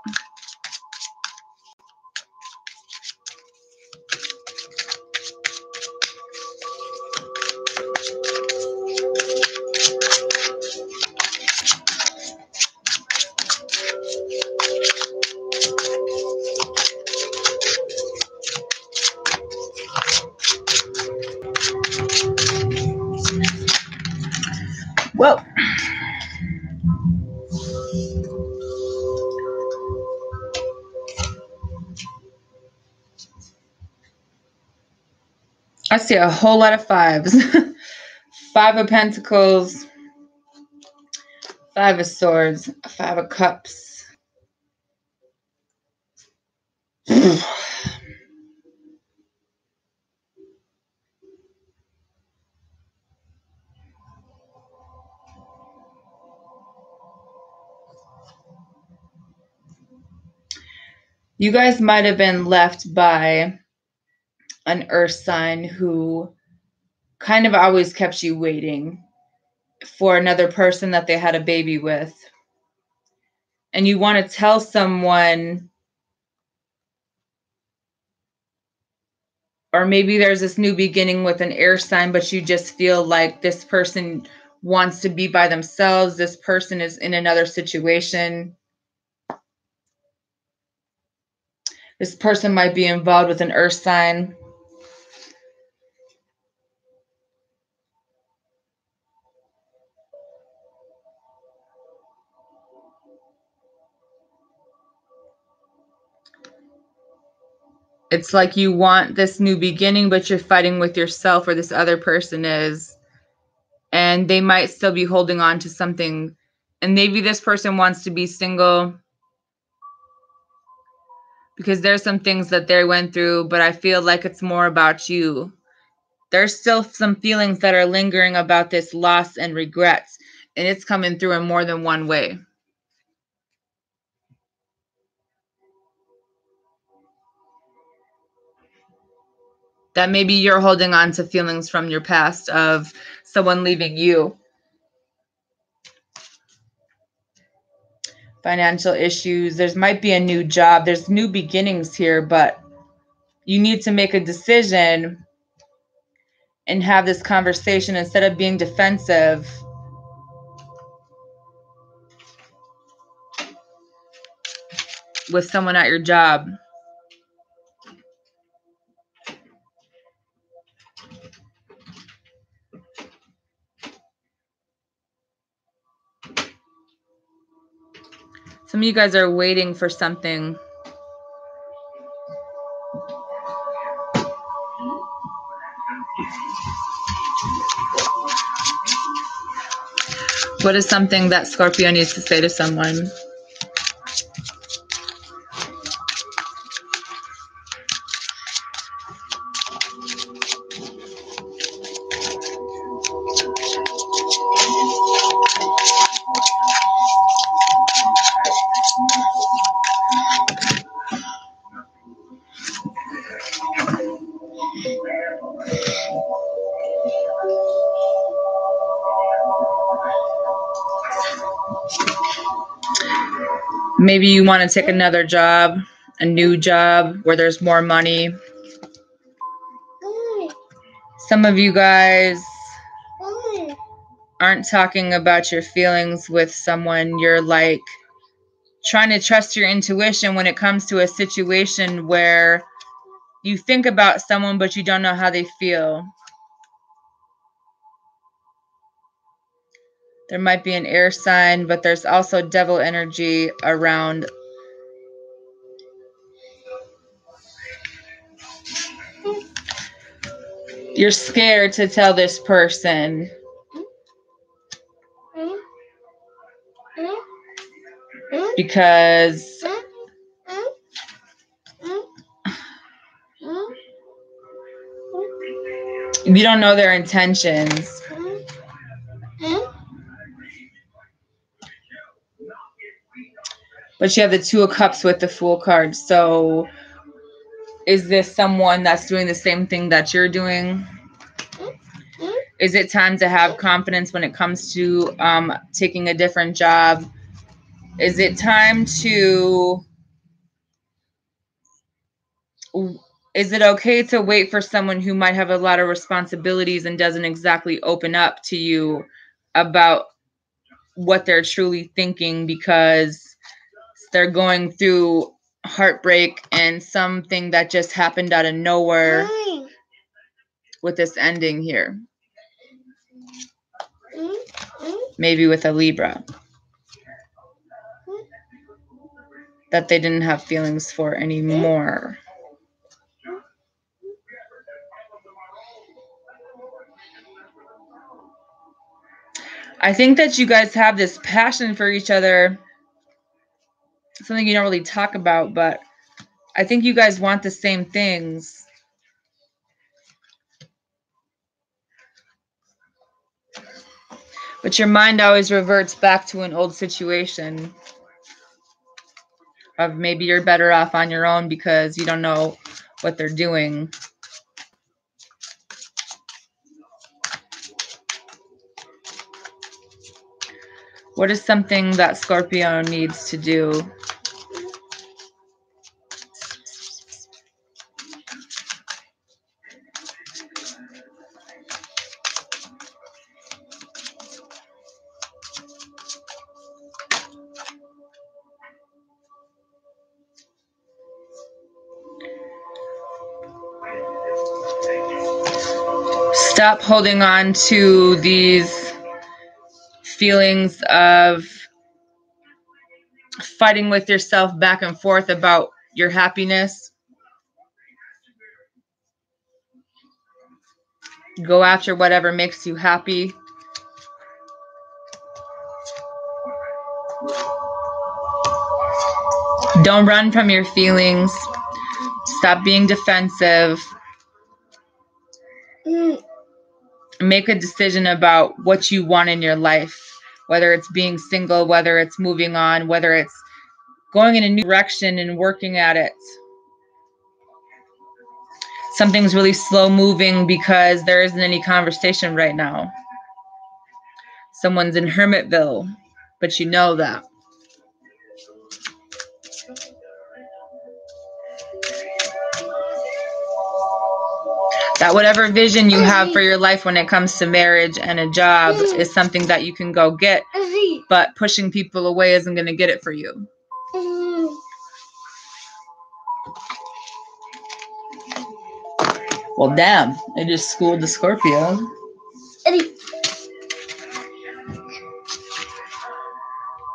Whoa. I see a whole lot of fives. 5 of Pentacles, 5 of Swords, 5 of Cups. You guys might have been left by an earth sign who kind of always kept you waiting for another person that they had a baby with. And you want to tell someone, or maybe there's this new beginning with an air sign, but you just feel like this person wants to be by themselves. This person is in another situation. This person might be involved with an earth sign. It's like you want this new beginning, but you're fighting with yourself, or this other person is. And they might still be holding on to something. And maybe this person wants to be single because there's some things that they went through, but I feel like it's more about you. There's still some feelings that are lingering about this loss and regrets, and it's coming through in more than one way. That maybe you're holding on to feelings from your past of someone leaving you. Financial issues. There might be a new job. There's new beginnings here, but you need to make a decision and have this conversation instead of being defensive. With someone at your job. Some of you guys are waiting for something. What is something that Scorpio needs to say to someone? Maybe you want to take another job, a new job where there's more money. Some of you guys aren't talking about your feelings with someone. You're like trying to trust your intuition when it comes to a situation where you think about someone, but you don't know how they feel. There might be an air sign, but there's also devil energy around. You're scared to tell this person. Because you don't know their intentions. But you have the 2 of Cups with the Fool card. So is this someone that's doing the same thing that you're doing? Is it time to have confidence when it comes to taking a different job? Is it time to, is it okay to wait for someone who might have a lot of responsibilities and doesn't exactly open up to you about what they're truly thinking because they're going through heartbreak and something that just happened out of nowhere with this ending here? Maybe with a Libra that they didn't have feelings for anymore. I think that you guys have this passion for each other, something you don't really talk about, but I think you guys want the same things. But your mind always reverts back to an old situation of maybe you're better off on your own because you don't know what they're doing. What is something that Scorpio needs to do? Stop holding on to these feelings of fighting with yourself back and forth about your happiness. Go after whatever makes you happy. Don't run from your feelings. Stop being defensive. Make a decision about what you want in your life, whether it's being single, whether it's moving on, whether it's going in a new direction and working at it. Something's really slow moving because there isn't any conversation right now. Someone's in Hermitville, but you know that. That whatever vision you have for your life when it comes to marriage and a job is something that you can go get, but pushing people away isn't going to get it for you. Well, damn, I just schooled the Scorpio. Eddie.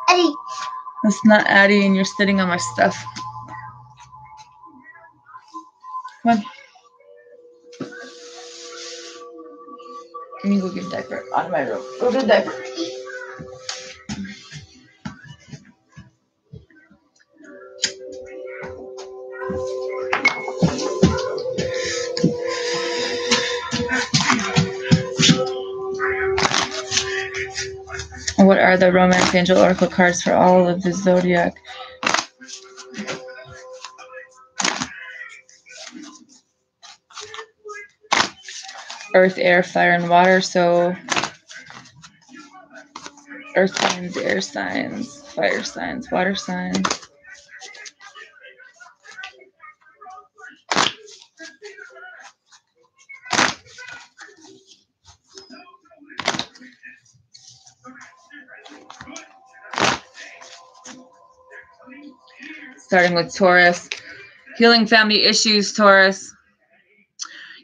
Eddie. That's not Addie, and you're sitting on my stuff. Come on. Let me go get a diaper out of my room. Go get a diaper. What are the Romance Angel Oracle cards for all of the zodiac? Earth, air, fire, and water. So earth signs, air signs, fire signs, water signs. Starting with Taurus. Healing family issues, Taurus.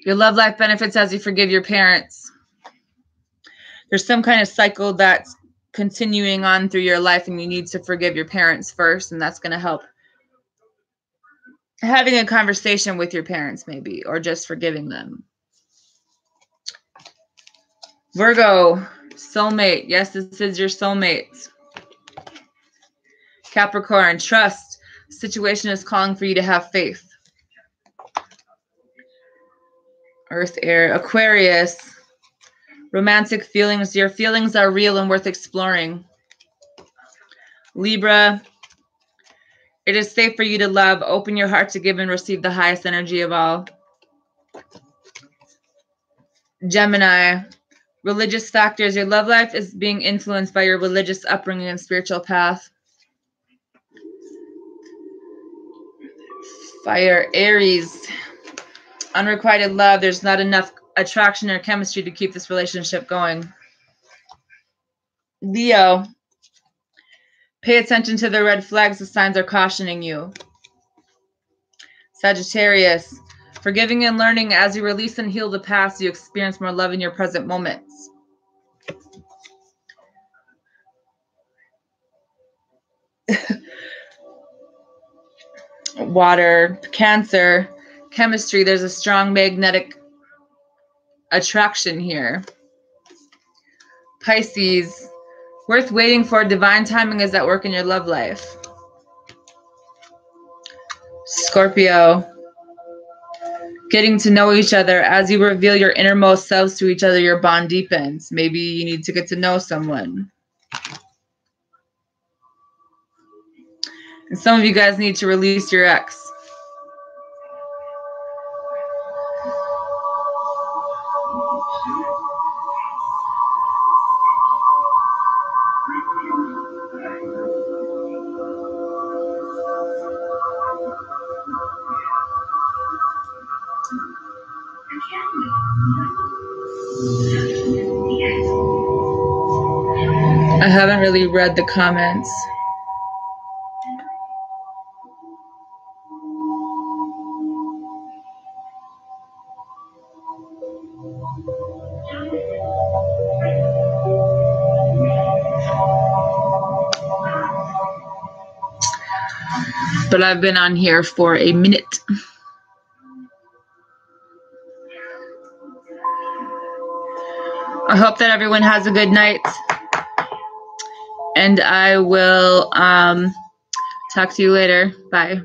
Your love life benefits as you forgive your parents. There's some kind of cycle that's continuing on through your life and you need to forgive your parents first, and that's going to help. Having a conversation with your parents maybe, or just forgiving them. Virgo, soulmate. Yes, this is your soulmate. Capricorn, trust. The situation is calling for you to have faith. Earth, air, Aquarius. Romantic feelings. Your feelings are real and worth exploring. Libra. It is safe for you to love. Open your heart to give and receive the highest energy of all. Gemini. Religious factors. Your love life is being influenced by your religious upbringing and spiritual path. Fire, Aries. Unrequited love. There's not enough attraction or chemistry to keep this relationship going. Leo. Pay attention to the red flags. The signs are cautioning you. Sagittarius. Forgiving and learning. As you release and heal the past, you experience more love in your present moments. Water. Cancer. Chemistry. There's a strong magnetic attraction here. Pisces. Worth waiting for. Divine timing is at work in your love life. Scorpio. Getting to know each other. As you reveal your innermost selves to each other, your bond deepens. Maybe you need to get to know someone. And some of you guys need to release your ex. I haven't really read the comments. But I've been on here for a minute. I hope that everyone has a good night. And I will talk to you later. Bye.